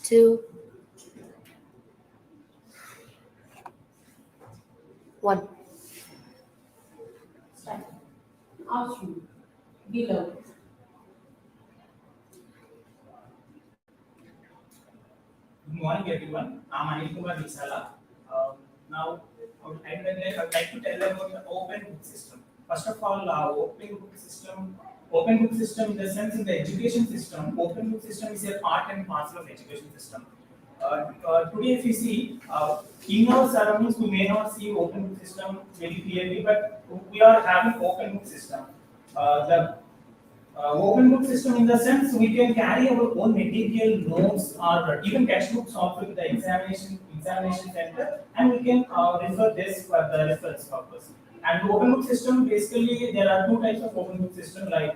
2, 1. Start. Ask you. Below. Good morning, everyone. I'm Anil Kumar Visala. Now, I would like to tell about the open book system. First of all, open book system in the sense in the education system, open book system is a part and parcel of education system. Today, if you see, in our surroundings, we may not see open book system very clearly, but we are having open book system. The open book system in the sense we can carry our own material notes or even textbooks also to the examination center, and we can refer this for the reference purpose. And open book system, basically there are two types of open book system, like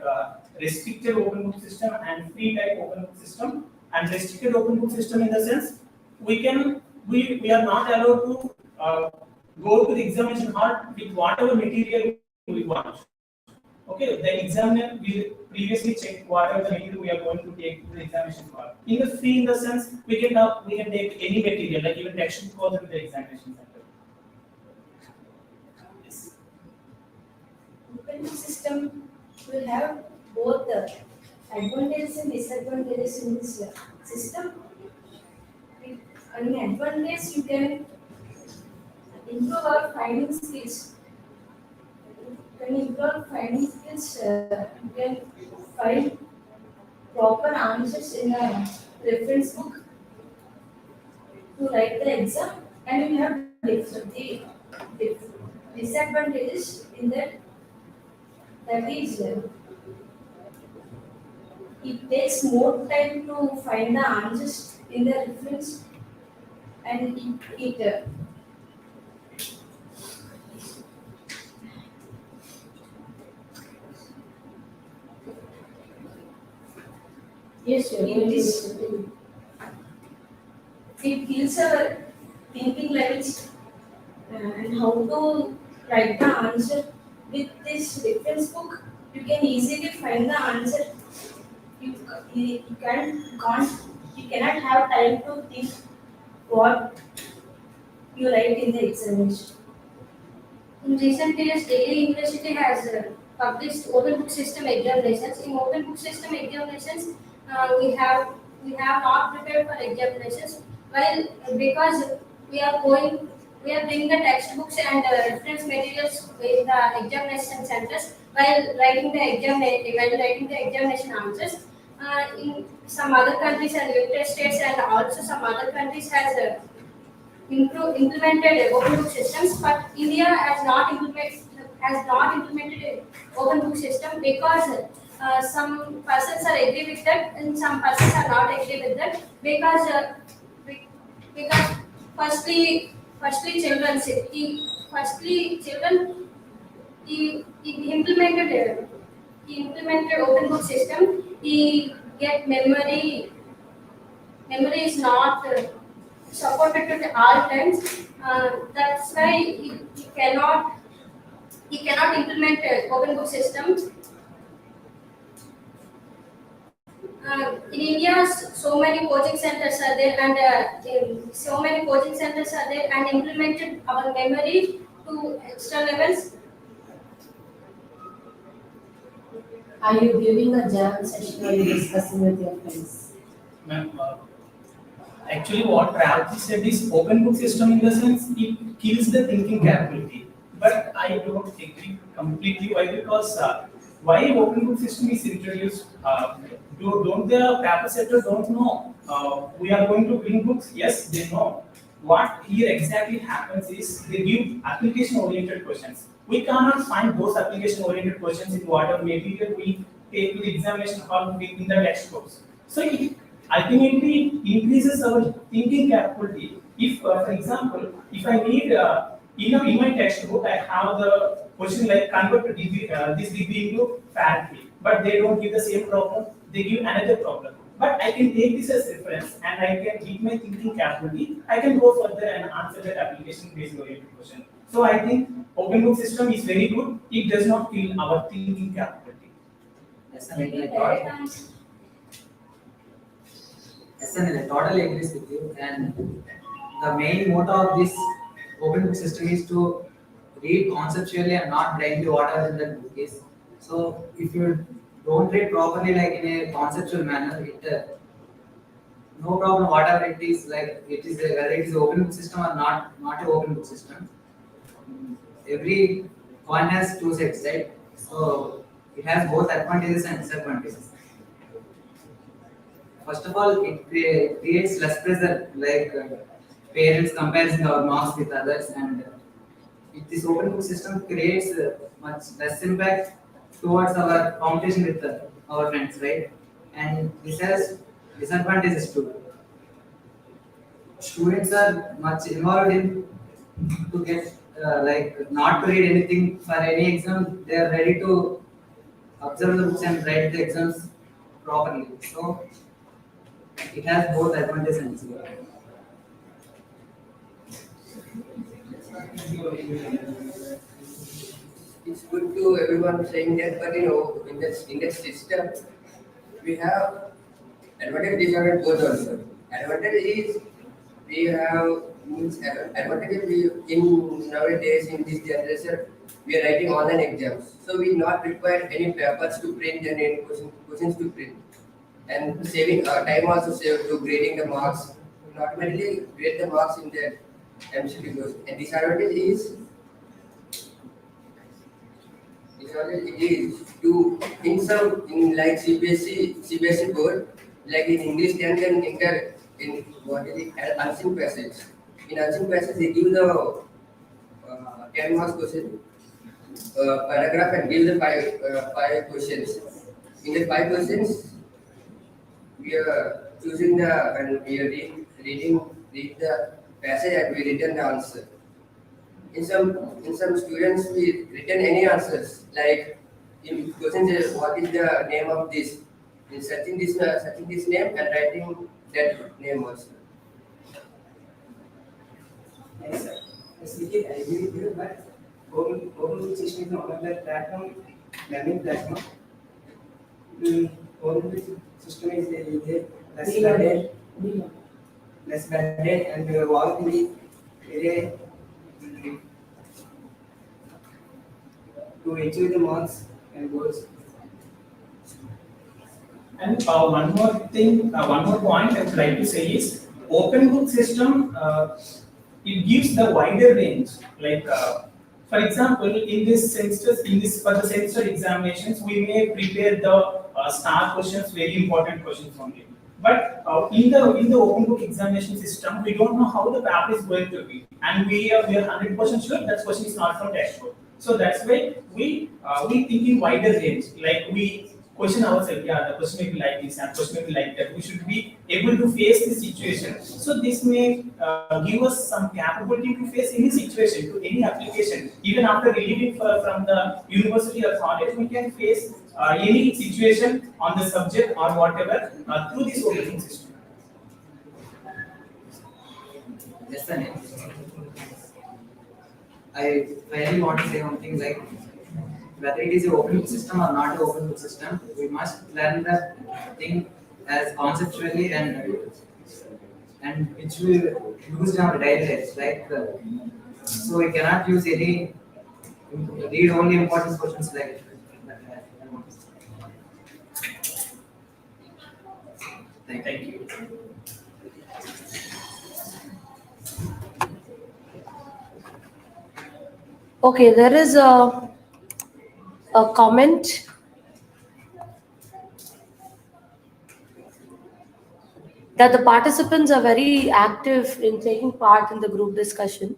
restricted open book system and free type open book system. And restricted open book system in the sense we are not allowed to go to the examination hall with whatever material we want. Okay, the examiner will previously check whatever the material we are going to take to the examination hall. In the free, in the sense we can take any material, like even textbook also to the examination center. Yes. Open book system will have both the advantages and disadvantages in this system. On the advantage, you can improve our finding skills. When you improve finding skills, you can find proper answers in a reference book to write the exam, and you have the disadvantages in that is it takes more time to find the answers in the reference, and Yes, sir. it kills our thinking levels and how to write the answer. With this reference book, you can easily find the answer. You cannot have time to think what you write in the examination. In recent years, Delhi University has published open book system examinations. In open book system examinations, we have not prepared for examinations. While because we are bringing the textbooks and reference materials in the examination centers while writing the examination answers. In some other countries and United States and also some other countries has implemented open book systems, but India has not implemented a open book system because some persons are agree with that and some persons are not agree with that because firstly children he implemented open book system. He get memory is not supported to all times. That's why he cannot implement open book system. In India, so many coaching centers are there, and implemented our memory to extra levels. Are you giving a jam session or are you discussing with your friends? Ma'am, actually what Ravji said is open book system in the sense it kills the thinking capability. But I don't agree completely. Why? Because why open book system is introduced? Don't the paper setter don't know? We are going to bring books. Yes, they know. What here exactly happens is they give application-oriented questions. We cannot find those application-oriented questions in whatever material we take to the examination hall in the textbooks. So it ultimately increases our thinking capability. If, for example, if I need in my textbook, I have the question like convert this degree into Fahrenheit, but they don't give the same problem. They give another problem. But I can take this as reference and I can keep my thinking capability. I can go further and answer that application-based oriented question. So I think open book system is very good. It does not kill our thinking capability. That's the idea. SNL, I totally agrees with you. And the main motto of this open book system is to read conceptually and not blindly whatever in the book is. So if you don't read properly, like in a conceptual manner, no problem whatever it is, like it is whether it is open book system or not a open book system. Every coin has two sides, right? So it has both advantages and disadvantages. First of all, it creates less pressure, like parents comparing our marks with others, and this open book system creates much less impact towards our competition with our friends, right? And this has disadvantages too. Students are much involved in to get like not to read anything for any exam. They are ready to observe the books and write the exams properly. So it has both advantages and disadvantages. It's good to everyone saying that, but in that system, we have advantage disadvantage both also. Advantage is we have means advantage is we in nowadays in this generation we are writing online exams, so we not require any papers to print and any questions to print, and saving time also saved to grading the marks. We automatically grade the marks in the MCQ. And disadvantage is it is to in some in like CBSE board, like in English 10 and inter in what is it unseen passage. In unseen passage they give the 10 marks question paragraph and give the five questions. In the five questions we are choosing the and we are read the passage and we return the answer. In some students we written any answers like in question is what is the name of this, in searching this name and writing that name also. Yes, sir. Yes, Vicky, I agree with you, but open system is one of the platform, learning platform. Open system is a less burden and work in the area to achieve the marks and goals. And one more point I would like to say is open book system. It gives the wider range. Like for example, for the semester examinations, we may prepare the star questions, very important questions only. But in the open book examination system, we don't know how the paper is going to be, and we are 100% sure that question is not from textbook. So that's why we think in wider range. Like we question ourselves, yeah, the question may be like this and question may be like that. We should be able to face the situation. So this may give us some capability to face any situation, to any application. Even after leaving from the university or college, we can face any situation on the subject or whatever through this opening system. Yes, sir. I finally want to say one thing, like whether it is an open book system or not an open book system, we must learn the thing as conceptually and which will use in our daily lives. Like so we cannot use any read only important questions like that. Thank you. Okay, there is a comment. That the participants are very active in taking part in the group discussion.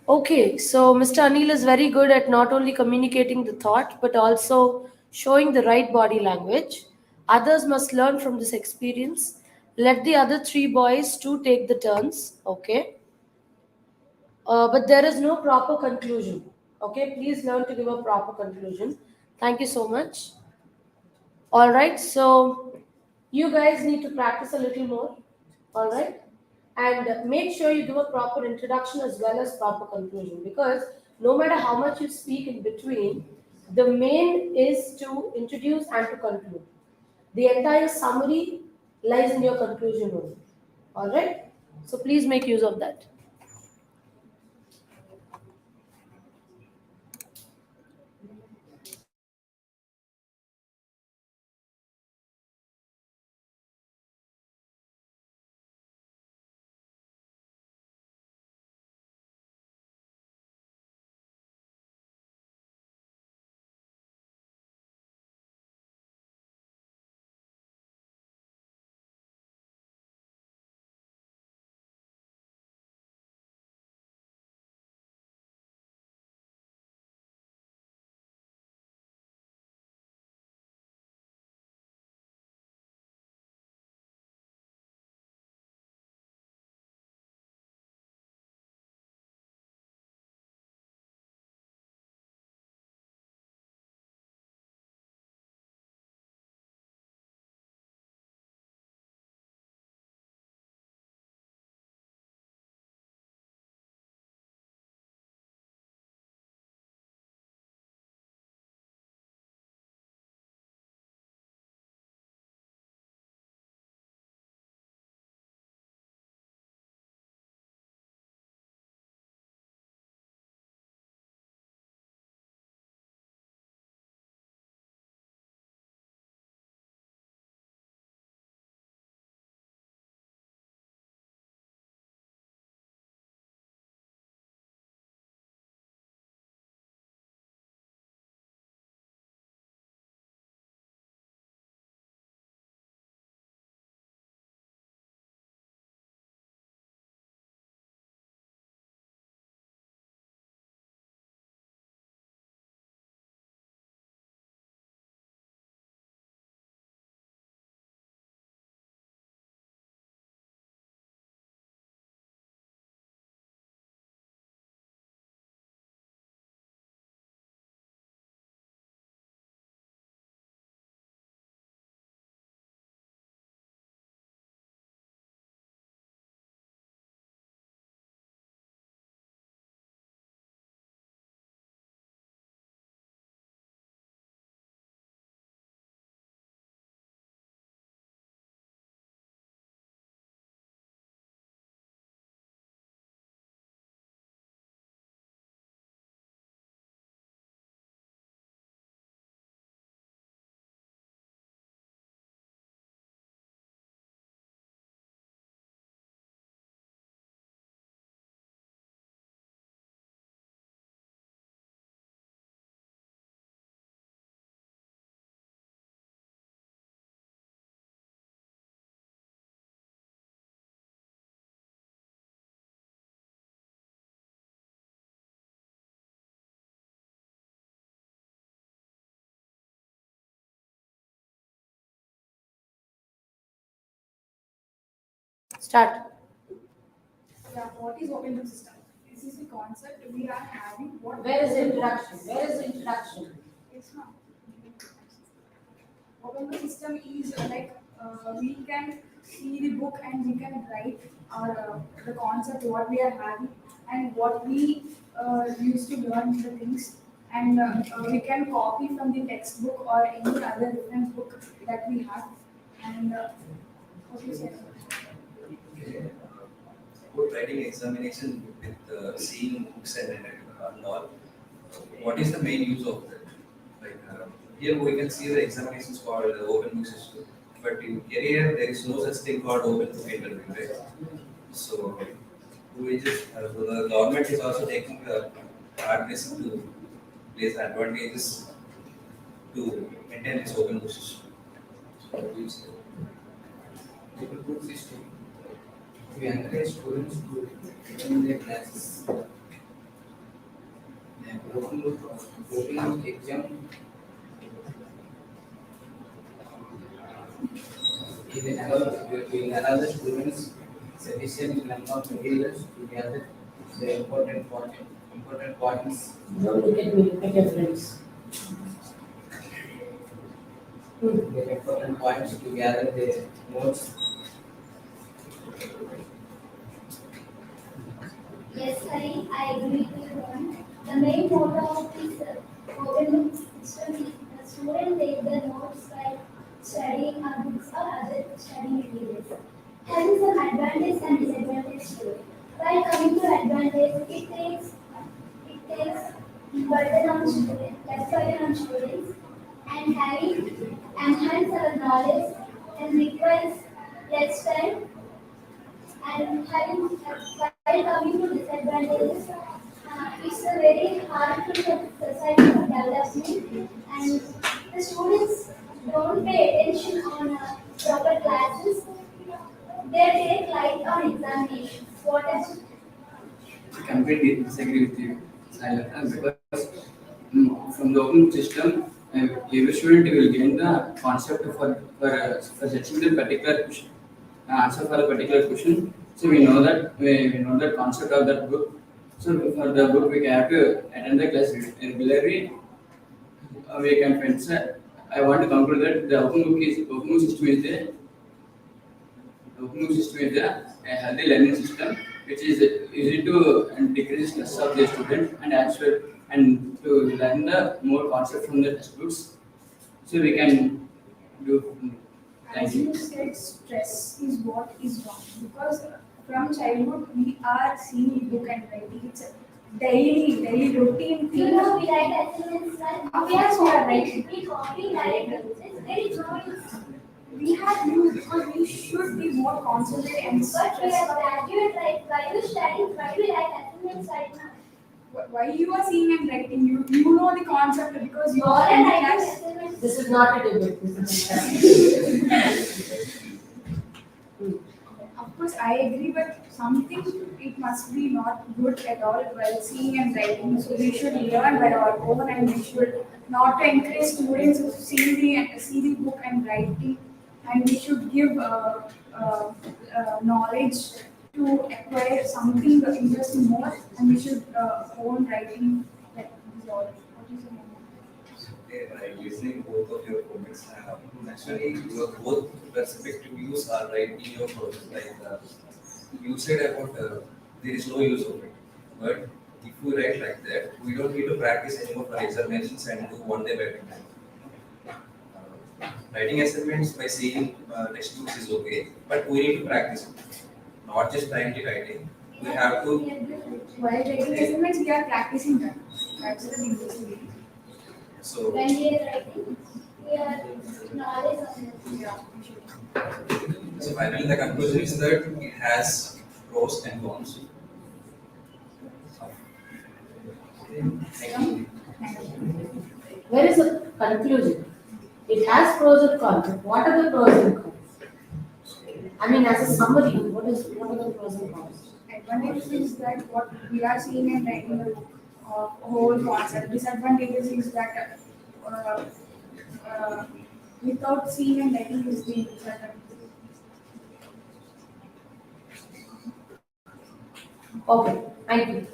Okay, so Mr. Anil is very good at not only communicating the thought but also showing the right body language. Others must learn from this experience. Let the other three boys too take the turns. Okay. But there is no proper conclusion. Okay, please learn to give a proper conclusion. Thank you so much. All right, so you guys need to practice a little more. All right, and make sure you give a proper introduction as well as proper conclusion, because no matter how much you speak in between, the main is to introduce and to conclude. The entire summary lies in your conclusion only. Alright? So please make use of that. Start. Yeah, what is open book system? This is the concept we are having. Where is the introduction? Where is the introduction? It's not. Open book system is we can see the book and we can write our the concept what we are having and what we used to learn the things and we can copy from the textbook or any other reference book that we have and what you say? About writing examination with seeing books and all, what is the main use of that? Like here we can see the examinations called open book system, but in career there is no such thing called open book interview, right? So we just so the government is also taking the hard risk to place advantages to maintain this open book system. So what do you say? Open book system. We encourage students to attend their classes. The open book exam will allow the students sufficient number of materials to gather the important points. Don't look at me, look at your friends. The important points to gather the notes. Yes, I agree with you one. The main motto of this open book system is the student take the notes by studying our books or other studying materials, having some advantage and disadvantage to it. While coming to advantage, it takes burden on students, less burden on students, and having enhance our knowledge and requires less time. And having while coming to disadvantages, it's a very hard to the society for development, and the students don't pay attention on proper classes. They take light on examinations. What else? I completely disagree with you, Silent, because from the open system, every student will gain the concept for searching the particular question, answer for a particular question. So we know the concept of that book. So for the book, we have to attend the class regularly. We can find. I want to conclude that the open book system is the open book system is a healthy learning system which is easy to and decrease stress of the student and actual and to learn the more concept from the textbooks. So we can do. Thank As you. you said, stress is what is wrong because from childhood we are seeing book and writing. It's a daily routine You thing. know, we write assignments like Yes, we are we copy directly. It's very good. We have used because we should be more concentrated and But we stressed. are graduate, right? Why you studying? Why we write assignments right now? Why you are seeing and writing? You know the concept because you All are are in writing class. assignments. This is not a debate. This is a discussion. Of course, I agree, but something it must be not good at all while seeing and writing. So we should learn by our own, and we should not to encourage students to see the book and writing, and we should give knowledge to acquire something interesting more, and we should own writing like this all. What is your Okay, by listening both of your comments, naturally your both perspective views are right in your process. Like you said about there is no use of it, but if we write like that, we don't need to practice anymore for examinations and do one day by time. Writing assignments by seeing textbooks is okay, but we need to practice it, not just blindly writing. We have to. while writing assignments, we are practicing that. That's the biggest thing. So When we are writing, we are knowledge on it. Yeah. So finally, the conclusion is that it has pros and cons. Where is the conclusion? It has pros and cons. But what are the pros and cons? I mean, as a summary, what are the pros and cons? Advantages is that what we are seeing and writing the whole concept. Disadvantages is that without seeing and writing is the disadvantage. Okay, thank you.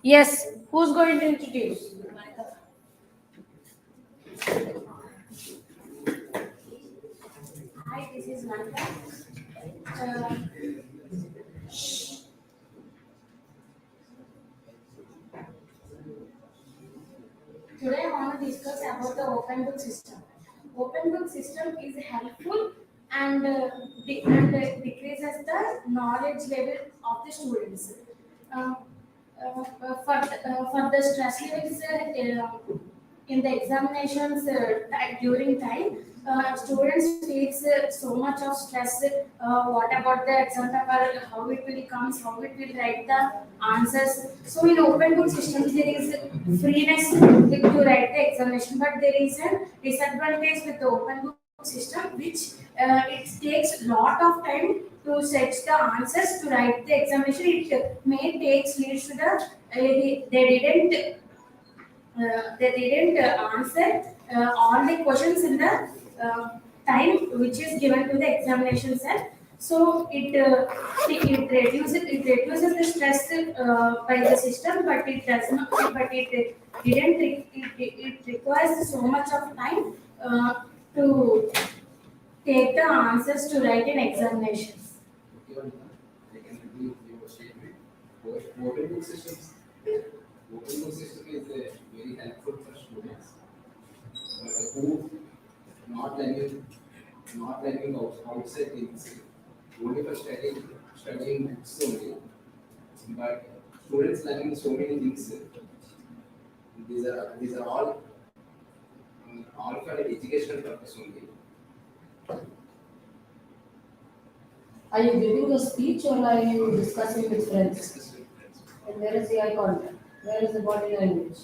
Yes, who's going to introduce? Hi, this is Manta. Uh, Today I want to discuss about the open book system. Open book system is helpful and decreases the knowledge level of the students. For the stress levels in the examinations during time, students face so much of stress. What about the exam paper? How it will comes? How it will write the answers? So in open book systems, there is freeness to write the examination, but there is a disadvantage with the open book system, which it takes lot of time to set the answers to write the examination. It may leads to the they didn't answer all the questions in the time which is given to the examination set. So it reduces the stress by the system, but it does not. But it didn't. It requires so much of time to take the answers to write in examinations. I can repeat your statement. Open book systems. Open book system is very helpful for students who not learning outside things, only for studying books only. But students learning so many things. These are all for educational purpose only. Are you giving a speech or are you discussing with friends? Discuss with friends. And where is the eye contact? Where is the body language?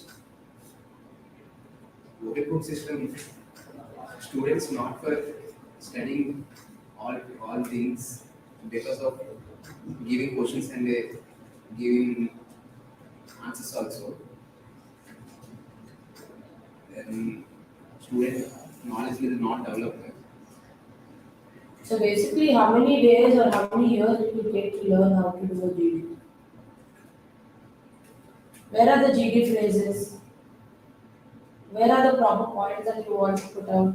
Open book system, students not for studying all things because of giving questions and giving answers also. Then student knowledge will not develop. So basically, how many days or how many years it will take to learn how to do a GD? Where are the GD phrases? Where are the proper points that you want to put out?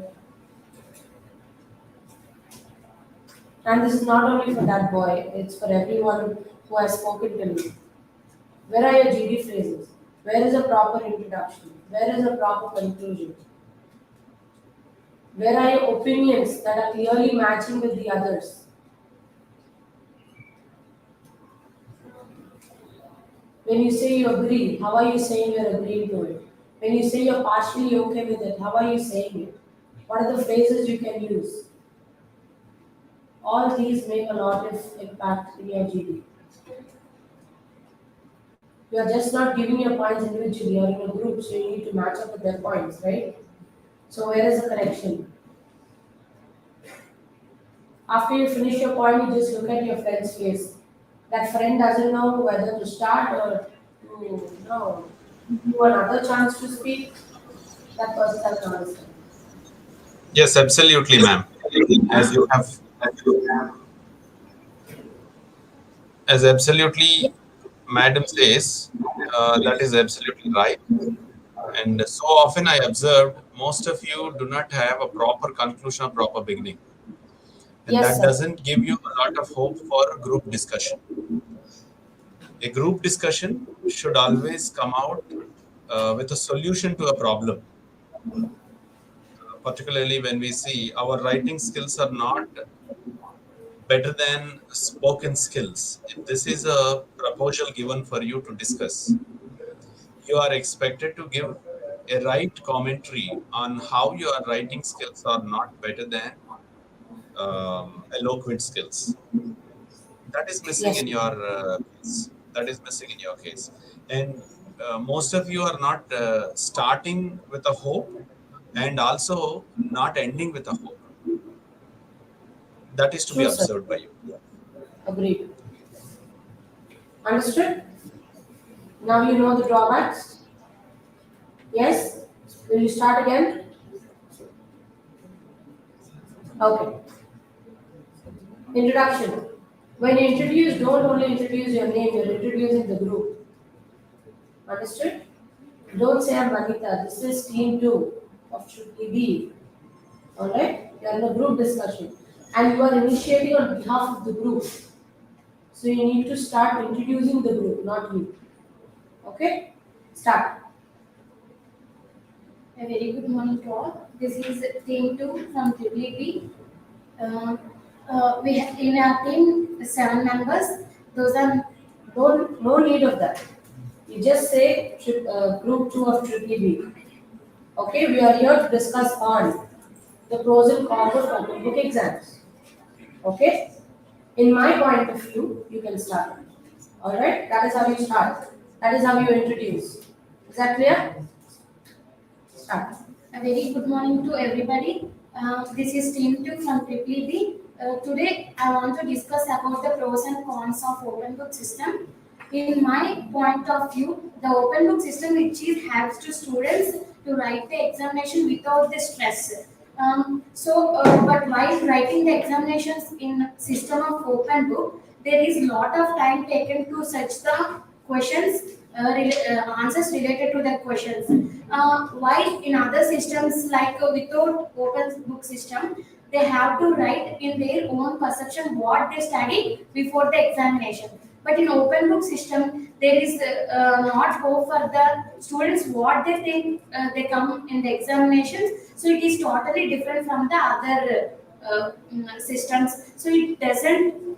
And this is not only for that boy, it's for everyone who has spoken to me. Where are your GD phrases? Where is a proper introduction? Where is a proper conclusion? Where are your opinions that are clearly matching with the others? When you say you agree, how are you saying you're agreeing to it? When you say you're partially okay with it, how are you saying it? What are the phrases you can use? All these make a lot of impact in your GD. You are just not giving your points individually, you are in a group, so you need to match up with their points, right? So where is the correction? After you finish your point, you just look at your friend's face. That friend doesn't know whether to start or to give you another chance to speak. That person doesn't understand. Yes, absolutely, ma'am. As you have, as absolutely, madam says, that is absolutely right. And so often I observed most of you do not have a proper conclusion or proper beginning. And Yes, that sir. doesn't give you a lot of hope for a group discussion. A group discussion should always come out with a solution to a problem. Particularly when we see our writing skills are not better than spoken skills. If this is a proposal given for you to discuss, you are expected to give a right commentary on how your writing skills are not better than eloquent skills. That is missing Yes. in your case. That is missing in your case. And most of you are not starting with a hope and also not ending with a hope. That is to be True, sir. observed by you. Agreed. Understood? Now you know the drawbacks? Yes? Will you start again? Okay. Introduction. When you introduce, don't only introduce your name, you're introducing the group. Understood? Don't say I'm Anita, this is team 2 of EEE-B. Alright? You're in a group discussion. And you are initiating on behalf of the group. So you need to start introducing the group, not you. Okay? Start. A very good morning to all. This is team 2 from EEE-B. We have in our team 7 members. Those are No need of that. You just say group 2 of EEE-B. Okay, we are here to discuss on the pros and cons of open book exams. Okay, in my point of view, you can start. All right, that is how you start. That is how you introduce. Is that clear? Start. A very good morning to everybody. This is Team 2 from EEE-B. Today, I want to discuss about the pros and cons of open book system. In my point of view, the open book system which is helps to students to write the examination without the stress. But while writing the examinations in system of open book, there is lot of time taken to search the questions, answers related to the questions. While in other systems like without open book system, they have to write in their own perception what they study before the examination. But in open book system, there is not hope for the students what they think they come in the examinations. So it is totally different from the other systems. So it doesn't.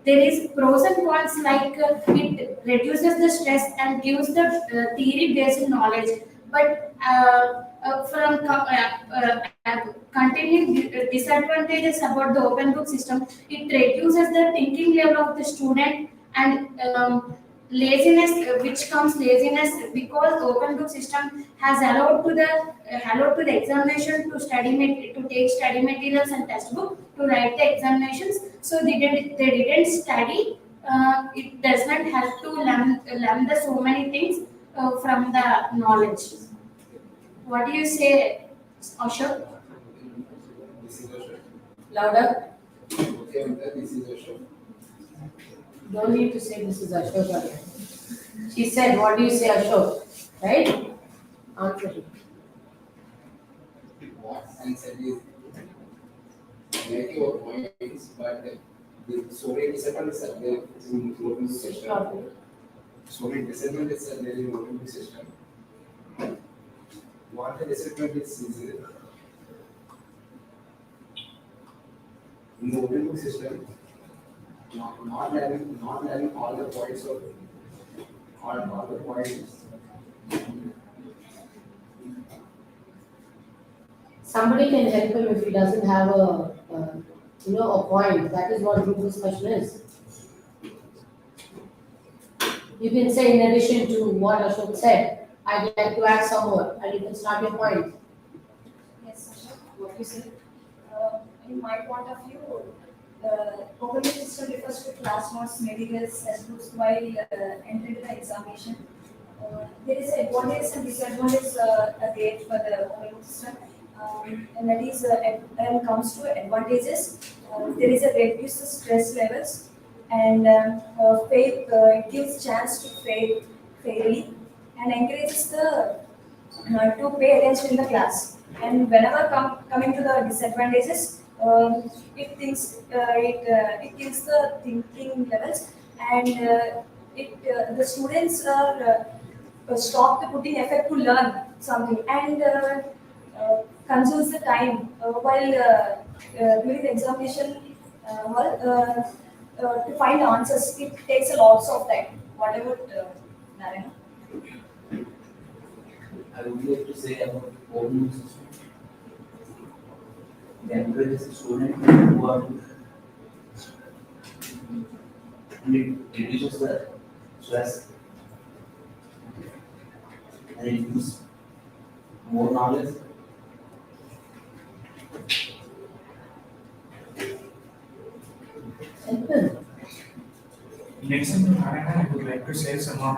There is pros and cons like it reduces the stress and gives the theory based knowledge, but continuing disadvantages about the open book system, it reduces the thinking level of the student, and laziness, which comes laziness because open book system has allowed to the examination to to take study materials and test book to write the examinations. So they didn't study. It does not help to learn the so many things from the knowledge. What do you say, Ashok? This is Ashok. Louder. Okay, with that, this is Ashok. Don't need to say this is Ashok again. She said, what do you say, Ashok? Right? Answer it. What I said is make your points, but the so many disadvantages are there in open book system. So many disadvantages are there in open book system. What the disadvantages is in the open book system, not having all the points of all the points. Somebody can help him if he doesn't have a point. That is what group discussion is. You can say in addition to what Ashok said, I'd like to add some more, and you can start your point. Yes, Sasha. What you say? In my point of view, the open book system refers to class notes, materials, textbooks while entering the examination. There is advantages and disadvantages there for the open book system. And that is when it comes to advantages, there is a reduced stress levels, and it gives chance to fail fairly, and encourages the to pay attention in the class. And whenever coming to the disadvantages, it gives the thinking levels, and the students are stop putting effort to learn something, and consumes the time while during the examination to find the answers. It takes a lots of time. Whatever, Narayana. I would like to say about open book system. It encourages the student who are and it reduces the stress and it gives more knowledge. In addition to Narayana, I would like to say some of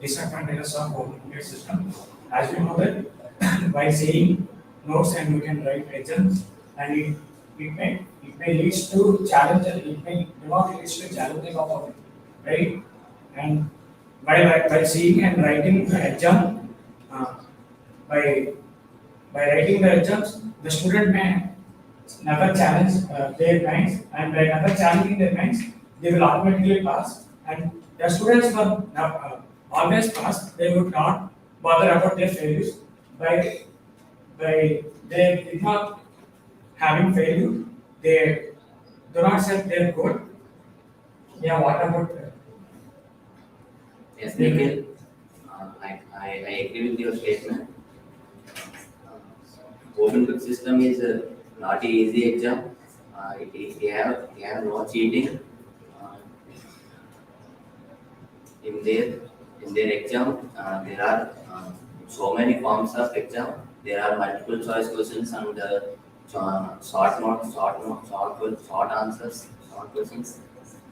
disadvantages of open book system. As you know that by saying notes and you can write exams, and it may lead to challenge, it may not lead to challenging of it, right? And by seeing and writing the exam, by writing the exams, the student may never challenge their minds, and by never challenging their minds, they will automatically pass. And the students who are always pass, they would not bother about their failures. By they did not having failure, they do not set their goal. Yeah, what about Yes, Nikhil. I agree with your statement. open book system is not an easy exam. They have no cheating uh, in their in their exam. There are so many forms of exam. There are multiple choice questions and short answers, short questions,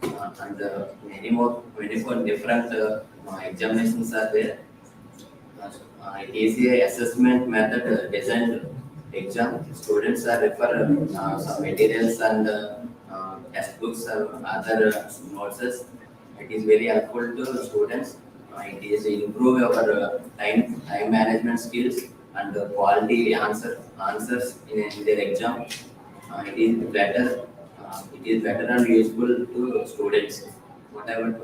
and many more different examinations are there. It is a assessment method designed exam. Students are refer some materials and textbooks and other notes. It is very helpful to students. It is improve our time management skills and quality answers in their exam. It is better. It is better and useful to students. Whatever.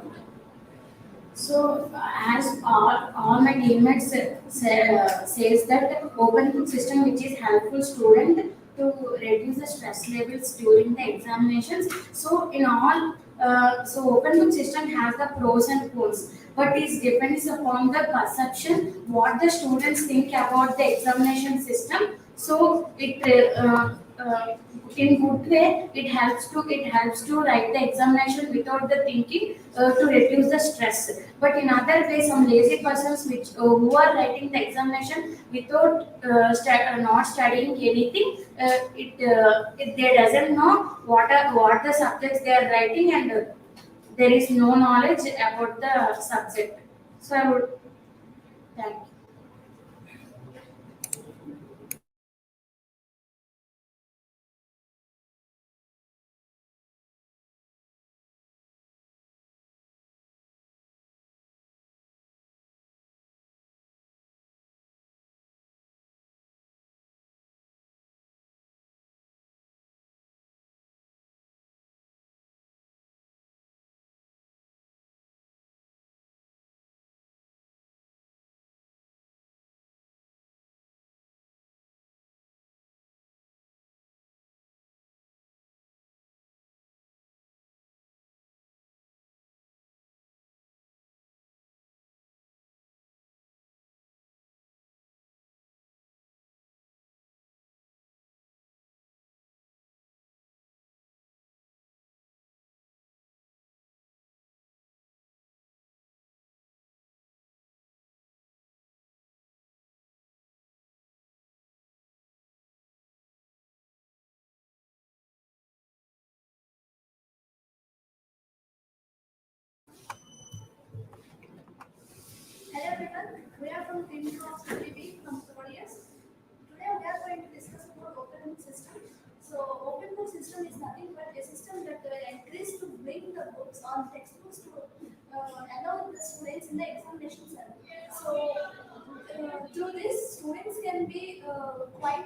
So, as all my teammates says that open book system which is helpful student to reduce the stress levels during the examinations. So, in all, so open book system has the pros and cons, but it depends upon the perception what the students think about the examination system. So, in good way it helps to write the examination without the thinking to reduce the stress, but in other way some lazy persons who are writing the examination without not studying anything, they doesn't know what the subjects they are writing, and there is no knowledge about the subject. So I would thank you. Hello everyone, we are from team of EEE from Koreas. Today we are going to discuss about open book system. So open book system is nothing but a system that will encourage to bring the books on textbooks to allow the students in the examination center. So through this, students can be quite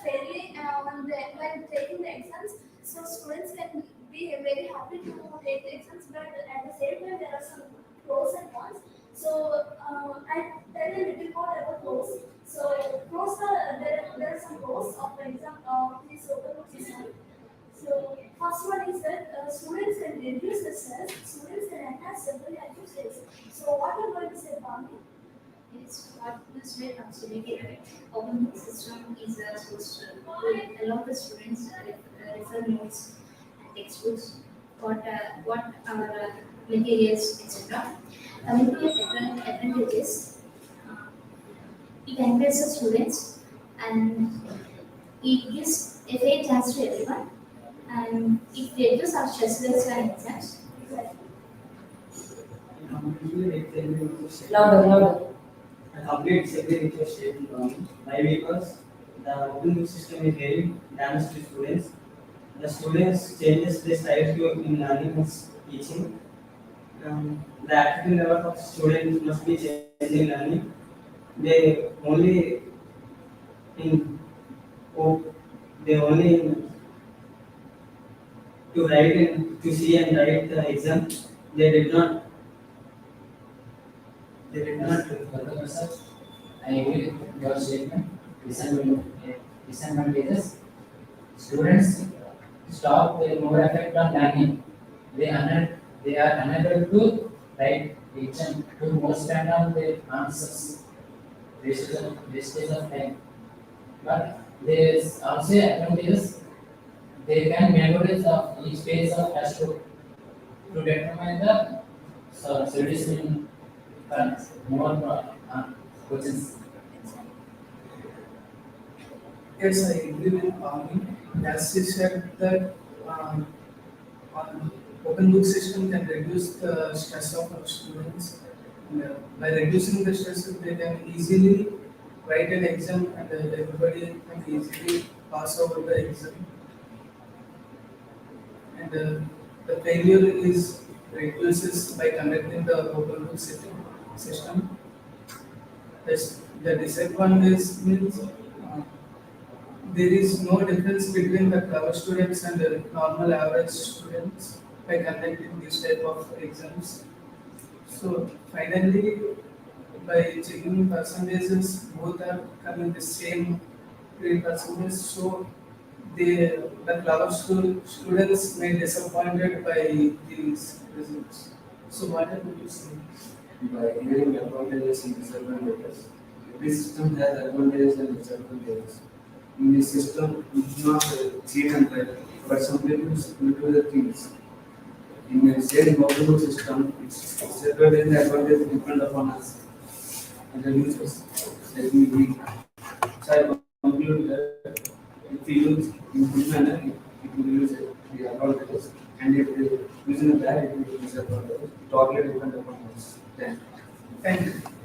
fairly when taking the exams. So students can be very happy to take the exams, but at the same time there are some pros and cons. So I tell you a little more about pros. So pros are there are some pros of the exam of this open book system. So first one is that students can reduce the stress. Students can enhance several active skills. So what are you going to say, Bhavani? It's what this way absolutely right. Open book system is supposed to allow the students refer notes and textbooks, what are materials, etc. Coming to the advantages, it encourages the students and it gives a fair chance to everyone, and it reduces our stress levels and exams. Louder, louder. I completely agree with your statement, why? Because the open book system is very damage to students. The students changes their style to in learning and teaching. The activity level of students must be changed in learning. They only in oh, they only in, to write and to see and write the exam. They did not. They did not. I agree with your statement. Disadvantages. Students stop their more effect on learning. They are unable to write exam to most random their answers, wastage of time. But there is also advantages. They can memorize of each page of has to determine the solution in more questions. Yes, I agree with Pavni. As she said that on open book system can reduce the stress of our students. And, by reducing the stress, they can easily write an exam and everybody can easily pass over the exam. And the failure is reduces by conducting the open book system. The disadvantage means there is no difference between the clever students and the normal average students by conducting this type of exams. So finally, by checking percentages, both are coming the same grade percentage. So the clever students may disappointed by these results. So what are you saying? By giving advantages and disadvantages. Every system has advantages and disadvantages. In this system, we do not cheat and try, but some people do the things. In the same open system, it's disadvantage and advantage depend upon us and the users. Let me read. So I conclude that if we use in good manner, it will use the advantages, and if we use in a bad, it will use disadvantages. It totally depends upon us. Thank you. Thank you.